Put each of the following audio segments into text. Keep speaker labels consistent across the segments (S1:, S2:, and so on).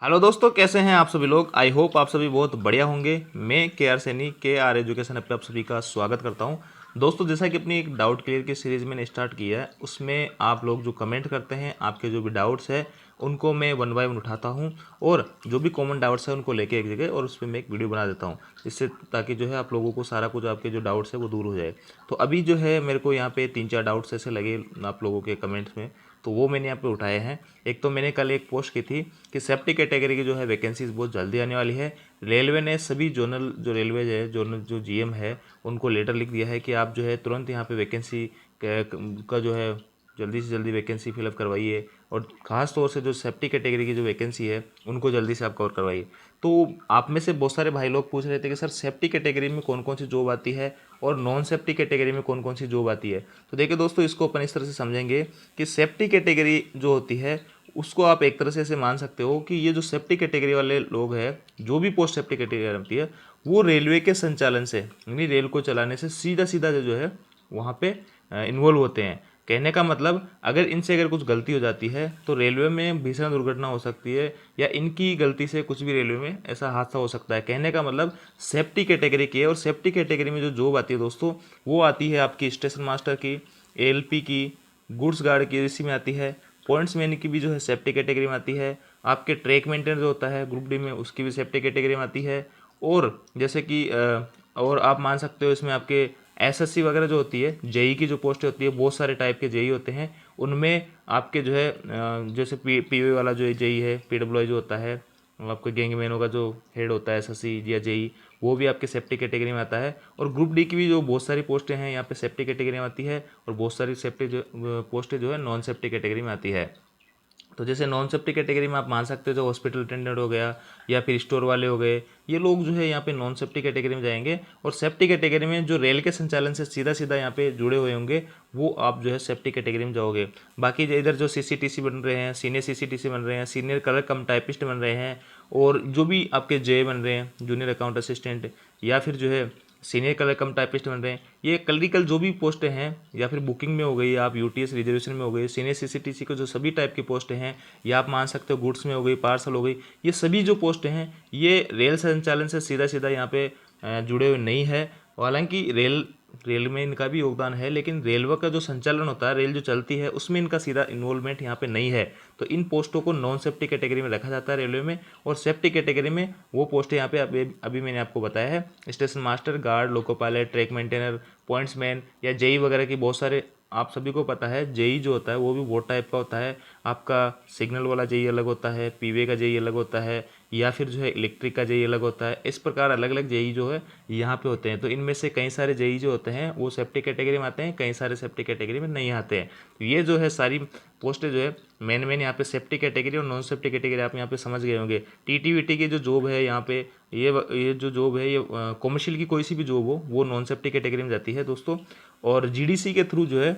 S1: Hello दोस्तों, कैसे हैं आप सभी लोग। आई होप आप सभी बहुत बढ़िया होंगे। मैं के आर सैनी के आर एजुकेशन ऐप पे आप सभी का स्वागत करता हूं। दोस्तों, जैसा कि अपनी एक डाउट क्लियर की सीरीज़ मैंने स्टार्ट किया है, उसमें आप लोग जो कमेंट करते हैं, आपके जो भी डाउट्स है उनको मैं वन बाय वन उठाता हूं और जो भी कॉमन डाउट्स है उनको लेके एक जगह और उस पर मैं एक वीडियो बना देता हूं, इससे ताकि जो है आप लोगों को सारा कुछ आपके जो डाउट्स है वो दूर हो जाए। तो अभी जो है मेरे को यहाँ पे 3-4 डाउट्स ऐसे लगे आप लोगों के कमेंट्स में, तो वो मैंने यहाँ पे उठाए हैं। एक तो मैंने कल एक पोस्ट की थी कि सेफ्टी कैटेगरी की जो है वैकेंसीज बहुत जल्दी आने वाली है। रेलवे ने सभी जोनल जो रेलवे है, जोनल जो जीएम है, उनको लेटर लिख दिया है कि आप जो है तुरंत यहाँ पे वैकेंसी का जो है जल्दी से जल्दी वैकेंसी फिलअप करवाइए और ख़ास तौर से जो सेफ्टी कैटेगरी की जो वैकेंसी है उनको जल्दी से आप कवर करवाइए। तो आप में से बहुत सारे भाई लोग पूछ रहे थे कि सर सेफ्टी कैटेगरी में कौन कौन सी जॉब आती है और नॉन सेफ्टी कैटेगरी में कौन कौन सी जॉब आती है। तो देखिए दोस्तों, इसको अपन इस तरह से समझेंगे कि सेफ्टी कैटेगरी जो होती है उसको आप एक तरह से ऐसे मान सकते हो कि ये जो सेफ्टी कैटेगरी वाले लोग हैं, जो भी पोस्ट सेफ्टी कैटेगरी होती है, वो रेलवे के संचालन से यानी रेल को चलाने से सीधा सीधा जो है वहाँ पे इन्वॉल्व होते हैं। कहने का मतलब, अगर इनसे अगर कुछ गलती हो जाती है तो रेलवे में भीषण दुर्घटना हो सकती है या इनकी गलती से कुछ भी रेलवे में ऐसा हादसा हो सकता है। कहने का मतलब सेफ्टी कैटेगरी की है। और सेफ्टी कैटेगरी में जो जॉब आती है दोस्तों, वो आती है आपकी स्टेशन मास्टर की, एएलपी की, गुड्स गार्ड की, इसी में आती है। पॉइंट्स मैन की भी जो है सेफ्टी कैटेगरी में आती है। आपके ट्रैक मेंटेनर जो होता है ग्रुप डी में, उसकी भी सेफ्टी कैटेगरी में आती है। और जैसे कि और आप मान सकते हो इसमें आपके एसएससी वगैरह जो होती है, जेई की जो पोस्ट होती है, बहुत सारे टाइप के जेई होते हैं। उनमें आपके जो है जैसे पीवे वाला जो जेई है, पीडब्ल्यूआई जो होता है, आपके गैंगमैनों का जो हेड होता है एसएससी या जेई, वो भी आपके सेफ्टी कैटेगरी में आता है। और ग्रुप डी की भी जो बहुत सारी पोस्टें हैं यहाँ पे सेफ्टी कैटेगरी में आती है और बहुत सारी सेफ्टी जो पोस्टें जो है नॉन सेफ्टी कैटेगरी में आती है। तो जैसे नॉन सेफ्टी कैटेगरी में आप मान सकते हो जो हॉस्पिटल अटेंडेंट हो गया या फिर स्टोर वाले हो गए, ये लोग जो है यहाँ पे नॉन सेफ्टी कैटेगरी में जाएंगे। और सेफ्टी कैटेगरी में जो रेल के संचालन से सीधा सीधा यहाँ पे जुड़े हुए होंगे, वो आप जो है सेफ्टी कैटेगरी में जाओगे। बाकी जो इधर जो सीसीटीसी बन रहे हैं, सीनियर सीसीटीसी बन रहे हैं, सीनियर कलर कम टाइपिस्ट बन रहे हैं, और जो भी आपके जे बन रहे हैं, जूनियर अकाउंट असिस्टेंट, या फिर जो है सीनियर कलर कम टाइपिस्ट बन रहे हैं, ये क्लरिकल जो भी पोस्टें हैं, या फिर बुकिंग में हो गई, आप यूटीएस रिजर्वेशन में हो गई, सीनियर सीसीटीसी को जो सभी टाइप की पोस्टें हैं, या आप मान सकते हो गुड्स में हो गई, पार्सल हो गई, ये सभी जो पोस्टें हैं ये रेल संचालन से सीधा सीधा यहाँ पे जुड़े हुए नहीं है। हालांकि रेल में इनका भी योगदान है, लेकिन रेलवे का जो संचालन होता है, रेल जो चलती है, उसमें इनका सीधा इन्वॉल्वमेंट यहाँ पे नहीं है। तो इन पोस्टों को नॉन सेफ्टी कैटेगरी में रखा जाता है रेलवे में। और सेफ्टी कैटेगरी में वो पोस्टें यहाँ पे अभी मैंने आपको बताया है, station master, guard, loco pilot, track maintainer, pointsman या जेई वगैरह की बहुत सारे। आप सभी को पता है जेई जो होता है वो भी बहुत टाइप का होता है। आपका सिग्नल वाला जेई अलग होता है, पीवे का जेई अलग होता है, या फिर जो है इलेक्ट्रिक का जेई अलग होता है। इस प्रकार अलग अलग जेई जो है यहाँ पे होते हैं। तो इनमें से कई सारे जेई जो होते हैं वो सेफ्टी कैटेगरी में आते हैं, कई सारे सेफ्टी कैटेगरी में नहीं आते हैं। तो ये जो है सारी पोस्टें जो है मेन यहाँ पे सेफ्टी कैटेगरी और नॉन सेफ्टी कैटेगरी आप यहाँ पे समझ गए होंगे। टीटीवीटी की जो जॉब है यहाँ पे, ये जो जॉब है, ये कॉमर्शियल की कोई सी भी जॉब हो, वो नॉन सेफ्टी कैटेगरी में जाती है दोस्तों। और जीडीसी के थ्रू जो है,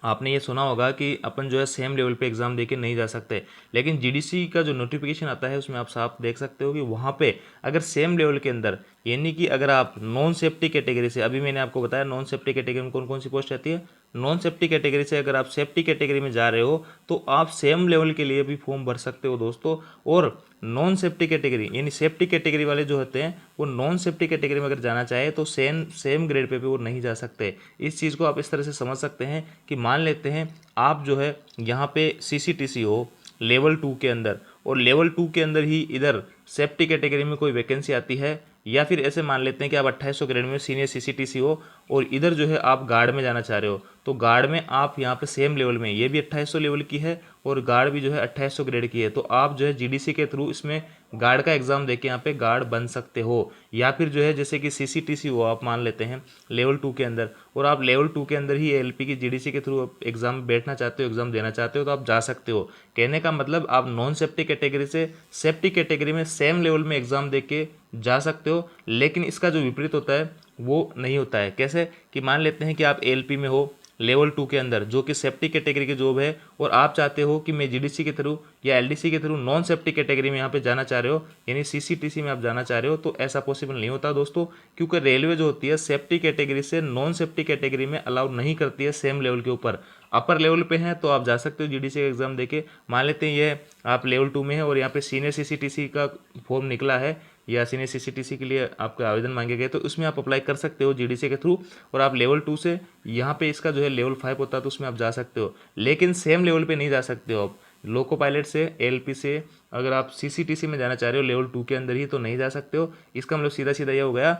S1: आपने ये सुना होगा कि अपन जो है सेम लेवल पे एग्ज़ाम देके नहीं जा सकते, लेकिन जीडीसी का जो नोटिफिकेशन आता है उसमें आप साफ देख सकते हो कि वहाँ पे अगर सेम लेवल के अंदर, यानी कि अगर आप नॉन सेफ्टी कैटेगरी से, अभी मैंने आपको बताया नॉन सेफ्टी कैटेगरी में कौन कौन सी पोस्ट आती है, नॉन सेफ्टी कैटेगरी से अगर आप सेफ्टी कैटेगरी में जा रहे हो तो आप सेम लेवल के लिए भी फॉर्म भर सकते हो दोस्तों। और नॉन सेफ्टी कैटेगरी यानी सेफ्टी कैटेगरी वाले जो होते हैं, वो नॉन सेफ्टी कैटेगरी में अगर जाना चाहे तो सेम सेम ग्रेड पे भी वो नहीं जा सकते। इस चीज़ को आप इस तरह से समझ सकते हैं कि मान लेते हैं आप जो है यहाँ पे सीसीटीसी हो लेवल 2 के अंदर, और लेवल 2 के अंदर ही इधर सेफ्टी कैटेगरी में कोई वैकेंसी आती है, या फिर ऐसे मान लेते हैं कि आप 2800 ग्रेड में सीनियर सीसीटीसी हो और इधर जो है आप गार्ड में जाना चाह रहे हो, तो गार्ड में आप यहाँ पे सेम लेवल में, ये भी 2800 लेवल की है और गार्ड भी जो है 2800 ग्रेड की है, तो आप जो है जीडीसी के थ्रू इसमें गार्ड का एग्जाम देके यहाँ पे गार्ड बन सकते हो। या फिर जो है जैसे कि सीसीटीसी हो आप मान लेते हैं लेवल 2 के अंदर, और आप लेवल 2 के अंदर ही एलपी की जीडीसी के थ्रू एग्जाम बैठना चाहते हो, एग्जाम देना चाहते हो, तो आप जा सकते हो। कहने का मतलब आप नॉन सेफ्टी कैटेगरी से सेफ्टी कैटेगरी में सेम लेवल में एग्जाम देके जा सकते हो। लेकिन इसका जो विपरीत होता है वो नहीं होता है। कैसे कि मान लेते हैं कि आप एलपी में हो लेवल 2 के अंदर, जो कि सेफ्टी कैटेगरी की जॉब है, और आप चाहते हो कि मैं जीडीसी के थ्रू या एलडीसी के थ्रू नॉन सेफ्टी कैटेगरी में यहाँ पे जाना चाह रहे हो, यानी सीसीटीसी में आप जाना चाह रहे हो, तो ऐसा पॉसिबल नहीं होता दोस्तों। क्योंकि रेलवे जो होती है सेफ्टी कैटेगरी से नॉन सेफ्टी कैटेगरी में अलाउ नहीं करती है सेम लेवल के ऊपर। अपर लेवल पे हैं तो आप जा सकते हो जीडीसी का एग्ज़ाम देके। मान लेते हैं ये आप लेवल 2 में है और यहाँ पे सीनियर सीसीटीसी का फॉर्म निकला है या सीनियर सीसीटीसी के लिए आपके आवेदन मांगे गए, तो उसमें आप अप्लाई कर सकते हो जीडीसी के थ्रू। और आप लेवल 2 से यहाँ पे इसका जो है लेवल 5 होता है तो उसमें आप जा सकते हो, लेकिन सेम लेवल पे नहीं जा सकते हो आप। लोको पायलट से एलपी से अगर आप सीसीटीसी में जाना चाह रहे हो लेवल 2 के अंदर ही, तो नहीं जा सकते हो। इसका मतलब सीधा सीधा ये हो गया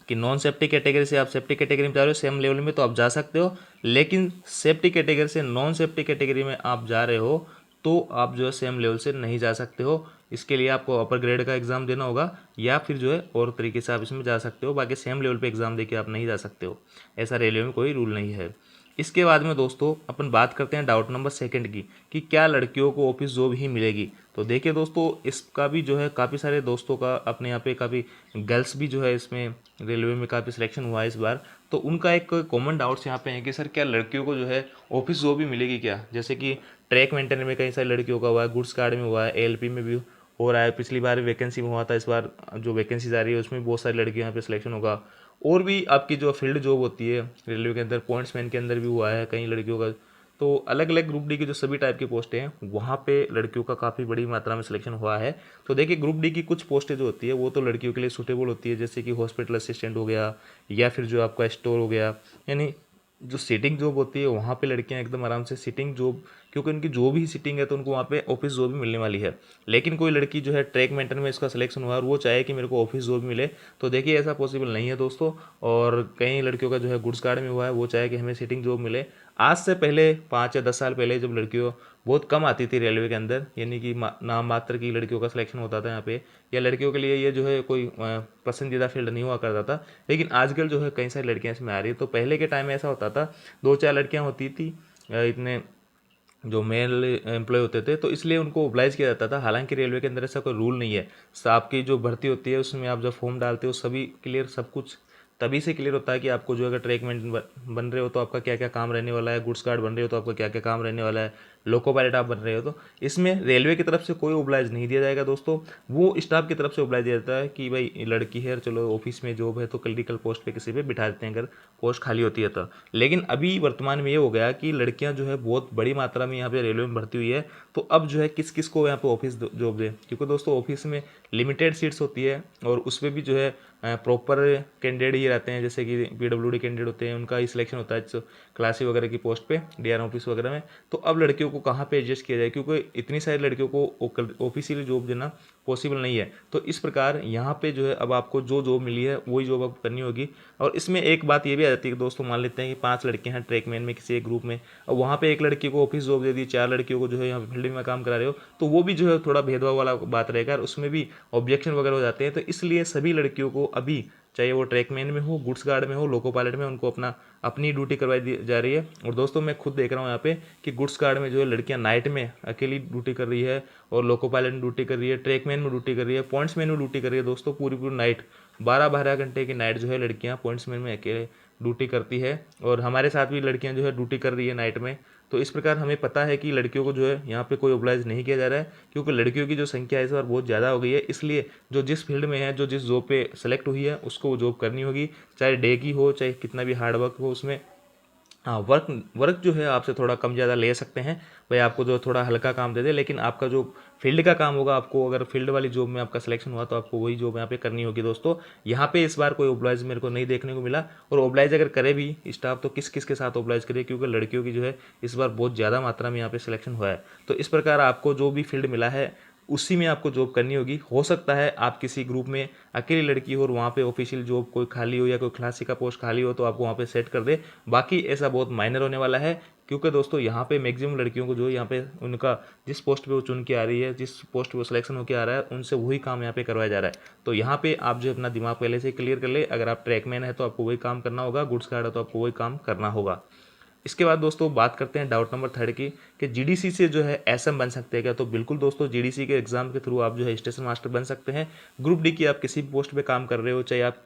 S1: कि नॉन सेफ्टी कैटेगरी से आप सेफ्टी कैटेगरी में जा रहे हो सेम लेवल में, तो आप जा सकते हो। लेकिन सेफ्टी कैटेगरी से नॉन सेफ्टी कैटेगरी में आप जा रहे हो तो आप जो है सेम लेवल से नहीं जा सकते हो। इसके लिए आपको अपर ग्रेड का एग्ज़ाम देना होगा या फिर जो है और तरीके से आप इसमें जा सकते हो। बाकी सेम लेवल पे एग्ज़ाम देके आप नहीं जा सकते हो, ऐसा रेलवे में कोई रूल नहीं है। इसके बाद में दोस्तों अपन बात करते हैं डाउट नंबर सेकंड की, कि क्या लड़कियों को ऑफिस जॉब ही मिलेगी। तो देखिए दोस्तों, इसका भी जो है काफ़ी सारे दोस्तों का अपने यहाँ पे काफ़ी गर्ल्स भी जो है इसमें रेलवे में काफ़ी सिलेक्शन हुआ है इस बार। तो उनका एक कॉमन डाउट्स यहाँ पे है कि सर क्या लड़कियों को जो है ऑफिस जॉब भी मिलेगी क्या। जैसे कि ट्रैक मेंटेनर में कई सारी लड़कियों का हुआ है, गुड्स गार्ड में हुआ है, एएलपी में भी हो रहा है, पिछली बार वैकेंसी में हुआ था, इस बार जो वैकेंसी आ रही है उसमें बहुत सारी लड़कियों यहाँ पे सिलेक्शन होगा। और भी आपकी जो फील्ड जॉब होती है रेलवे के अंदर, पॉइंट्समैन के अंदर भी हुआ है कई लड़कियों का। तो अलग अलग ग्रुप डी की जो सभी टाइप की पोस्टें हैं वहाँ पे लड़कियों का काफ़ी बड़ी मात्रा में सिलेक्शन हुआ है। तो देखिए ग्रुप डी की कुछ पोस्टें जो होती है वो तो लड़कियों के लिए सूटेबल होती है, जैसे कि हॉस्पिटल असिस्टेंट हो गया या फिर जो आपका स्टोर हो गया, यानी जो सीटिंग जॉब होती है वहाँ पे लड़कियाँ एकदम आराम से सीटिंग जॉब, क्योंकि उनकी जो भी सीटिंग है तो उनको वहाँ पे ऑफिस जॉब भी मिलने वाली है। लेकिन कोई लड़की जो है ट्रैक मेंटेन में इसका सिलेक्शन हुआ और वो चाहे कि मेरे को ऑफिस जॉब मिले, तो देखिए ऐसा पॉसिबल नहीं है दोस्तों। और कई लड़कियों का जो है गुड्स गार्ड में हुआ है, वो चाहे कि हमें सीटिंग जॉब मिले। आज से पहले 5 या 10 साल पहले जब लड़कियों बहुत कम आती थी रेलवे के अंदर, यानी कि नाम मात्र की लड़कियों का सिलेक्शन होता था यहाँ पे, या लड़कियों के लिए ये जो है कोई पसंदीदा फील्ड नहीं हुआ करता था। लेकिन आजकल जो है कई सारी लड़कियाँ इसमें आ रही है। तो पहले के टाइम में ऐसा होता था 2-4 लड़कियाँ होती थी, इतने जो मेल एम्प्लॉय होते थे, तो इसलिए उनको ओब्लाइज किया जाता था। हालांकि रेलवे के अंदर ऐसा कोई रूल नहीं है। आपकी जो भर्ती होती है उसमें आप जब फॉर्म डालते हो सभी क्लियर, सब कुछ तभी से क्लियर होता है कि आपको जो अगर ट्रैकमेंट बन रहे हो तो आपका क्या क्या काम रहने वाला है, गुड्स गार्ड बन रहे हो तो आपका क्या क्या काम रहने वाला है, लोको पायलट आप बन रहे हो। तो इसमें रेलवे की तरफ से कोई ओब्लाइज नहीं दिया जाएगा दोस्तों, वो स्टाफ की तरफ से ओब्लाइज दिया जाता है कि भाई लड़की है, चलो ऑफिस में जॉब है तो क्लरिकल पोस्ट पे किसी पे बिठा देते हैं अगर पोस्ट खाली होती है तो। लेकिन अभी वर्तमान में ये हो गया कि लड़कियां जो है बहुत बड़ी मात्रा में यहाँ पे रेलवे में भर्ती हुई है, तो अब जो है किस किस को यहाँ पे ऑफिस जॉब दे, क्योंकि दोस्तों ऑफिस में लिमिटेड सीट्स होती है और उसमें भी जो है प्रॉपर कैंडिडेट ही रहते हैं, जैसे कि पीडब्ल्यूडी कैंडिडेट होते हैं, उनका ही सिलेक्शन होता है क्लासी वगैरह की पोस्ट पे डीआर ऑफिस वगैरह में। तो अब लड़कियों को कहाँ पे एडजस्ट किया जाए, क्योंकि इतनी सारी लड़कियों को ऑफिशियल जॉब देना पॉसिबल नहीं है। तो इस प्रकार यहाँ पे जो है अब आपको जो जॉब मिली है वही जॉब आपको करनी होगी। और इसमें एक बात ये भी आ जाती है कि दोस्तों मान लेते हैं कि 5 लड़के हैं ट्रैकमैन में किसी एक ग्रुप में, और वहाँ पे एक लड़की को ऑफिस जॉब दे दी, 4 लड़कियों को जो है यहाँ पे फील्ड में काम करा रहे हो, तो वो भी जो है थोड़ा भेदभाव वाला बात रहेगा और उसमें भी ऑब्जेक्शन वगैरह हो जाते हैं। तो इसलिए सभी लड़कियों को अभी, चाहे वो ट्रैकमैन में हो, गुड्स गार्ड में हो, लोको पायलट में, उनको अपनी ड्यूटी करवाई जा रही है। और दोस्तों मैं खुद देख रहा हूँ यहाँ पे कि गुड्स गार्ड में जो है लड़कियाँ नाइट में अकेली ड्यूटी कर रही है, और लोको पायलट में ड्यूटी कर रही है, ट्रैकमैन में ड्यूटी कर रही है, पॉइंट्समैन में ड्यूटी कर रही है दोस्तों, पूरी पूरी नाइट 12-12 घंटे की नाइट जो है लड़कियाँ पॉइंट्समैन में अकेले ड्यूटी करती है। और हमारे साथ भी लड़कियां जो है ड्यूटी कर रही है नाइट में। तो इस प्रकार हमें पता है कि लड़कियों को जो है यहाँ पे कोई ओब्लाइज नहीं किया जा रहा है, क्योंकि लड़कियों की जो संख्या है इस बार बहुत ज़्यादा हो गई है। इसलिए जो जिस फील्ड में है, जो जिस जॉब पे सेलेक्ट हुई है उसको वो जॉब करनी होगी, चाहे डे की हो, चाहे कितना भी हार्ड वर्क हो उसमें। हाँ, वर्क वर्क जो है आपसे थोड़ा कम ज़्यादा ले सकते हैं, भाई आपको जो थोड़ा हल्का काम दे दे, लेकिन आपका जो फील्ड का काम होगा, आपको अगर फील्ड वाली जॉब में आपका सिलेक्शन हुआ तो आपको वही जॉब यहाँ पे करनी होगी दोस्तों। यहाँ पे इस बार कोई ओब्लाइज मेरे को नहीं देखने को मिला, और ओब्लाइज अगर करे भी स्टाफ तो किस किस के साथ ओब्लाइज करे, क्योंकि लड़कियों की जो है इस बार बहुत ज़्यादा मात्रा में यहाँ पे सिलेक्शन हुआ है। तो इस प्रकार आपको जो भी फील्ड मिला है उसी में आपको जॉब करनी होगी। हो सकता है आप किसी ग्रुप में अकेली लड़की हो और वहाँ पे ऑफिशियल जॉब कोई खाली हो या कोई क्लासी का पोस्ट खाली हो तो आपको वहाँ पे सेट कर दे, बाकी ऐसा बहुत माइनर होने वाला है। क्योंकि दोस्तों यहाँ पे मैक्सिमम लड़कियों को जो यहाँ पे उनका जिस पोस्ट पे वो चुन के आ रही है, जिस पोस्ट पे वो सिलेक्शन होकर आ रहा है, उनसे वही काम यहाँ पे करवाया जा रहा है। तो यहाँ पे आप जो अपना दिमाग पहले से क्लियर कर ले, अगर आप ट्रैकमैन है तो आपको वही काम करना होगा, गुड्स गार्ड है तो आपको वही काम करना होगा। इसके बाद दोस्तों बात करते हैं डाउट नंबर 3 की, कि जीडीसी से जो है एसएम बन सकते हैं क्या। तो बिल्कुल दोस्तों, जीडीसी के एग्जाम के थ्रू आप जो है स्टेशन मास्टर बन सकते हैं। ग्रुप डी की आप किसी भी पोस्ट पे काम कर रहे हो, चाहे आप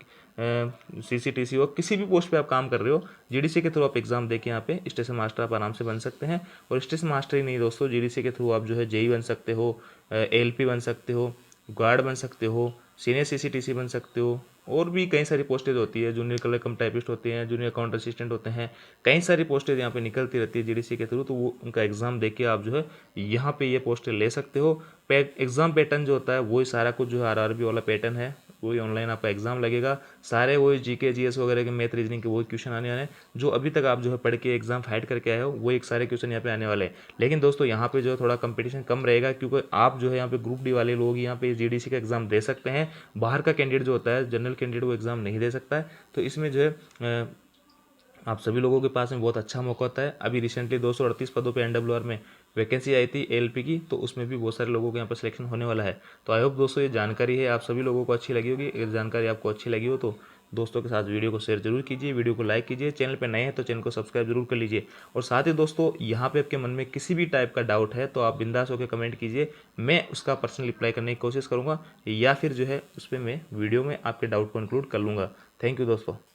S1: सीसीटीसी हो, किसी भी पोस्ट पे आप काम कर रहे हो, जीडीसी के थ्रू आप एग्जाम देके यहाँ पे स्टेशन मास्टर आप आराम से बन सकते हैं। और स्टेशन मास्टर ही नहीं दोस्तों, जीडीसी के थ्रू आप जो है जेई बन सकते हो, एलपी बन सकते हो, गार्ड बन सकते हो, सीनियर सीसीटीसी बन सकते हो, और भी कई सारी पोस्टेज होती है, जूनियर कलर कम टाइपिस्ट होते हैं, जूनियर अकाउंट असिस्टेंट होते हैं, कई सारी पोस्टेज यहाँ पे निकलती रहती है जीडीसी के थ्रू। तो वो उनका एग्ज़ाम देके आप जो है यहाँ पे ये पोस्टें ले सकते हो। एग्ज़ाम पैटर्न जो होता है वही सारा कुछ जो है आरआरबी वाला पैटर्न है, वही ऑनलाइन आपका एग्ज़ाम लगेगा। सारे वही जीके जीएस वगैरह के मैथ रीजनिंग के वही क्वेश्चन आने वाले हैं जो अभी तक आप जो है पढ़ के एग्ज़ाम फाइट करके आए हो, वो एक सारे क्वेश्चन यहाँ पे आने वाले हैं। लेकिन दोस्तों यहाँ पे जो है थोड़ा कंपटीशन कम रहेगा, क्योंकि आप जो है यहाँ पे ग्रुप डी वाले लोग यहाँ पे जीडीसी का एग्ज़ाम दे सकते हैं। बाहर का कैंडिडेट जो होता है, जनरल कैंडिडेट, वो एग्ज़ाम नहीं दे सकता है। तो इसमें जो है आप सभी लोगों के पास में बहुत अच्छा मौका होता है। अभी रिसेंटली 238 पदों पे एनडब्ल्यूआर में वैकेंसी आई थी एलपी की, तो उसमें भी बहुत सारे लोगों के यहाँ पर सिलेक्शन होने वाला है। तो आई होप दोस्तों ये जानकारी है आप सभी लोगों को अच्छी लगी होगी। अगर जानकारी आपको अच्छी लगी हो तो दोस्तों के साथ वीडियो को शेयर जरूर कीजिए, वीडियो को लाइक कीजिए, चैनल पर नए हैं तो चैनल को सब्सक्राइब जरूर कर लीजिए। और साथ ही दोस्तों यहाँ पे आपके मन में किसी भी टाइप का डाउट है तो आप बिंदास होकर कमेंट कीजिए, मैं उसका पर्सनल रिप्लाई करने की कोशिश करूँगा, या फिर जो है उस पर मैं वीडियो में आपके डाउट को इंक्लूड कर लूँगा। थैंक यू दोस्तों।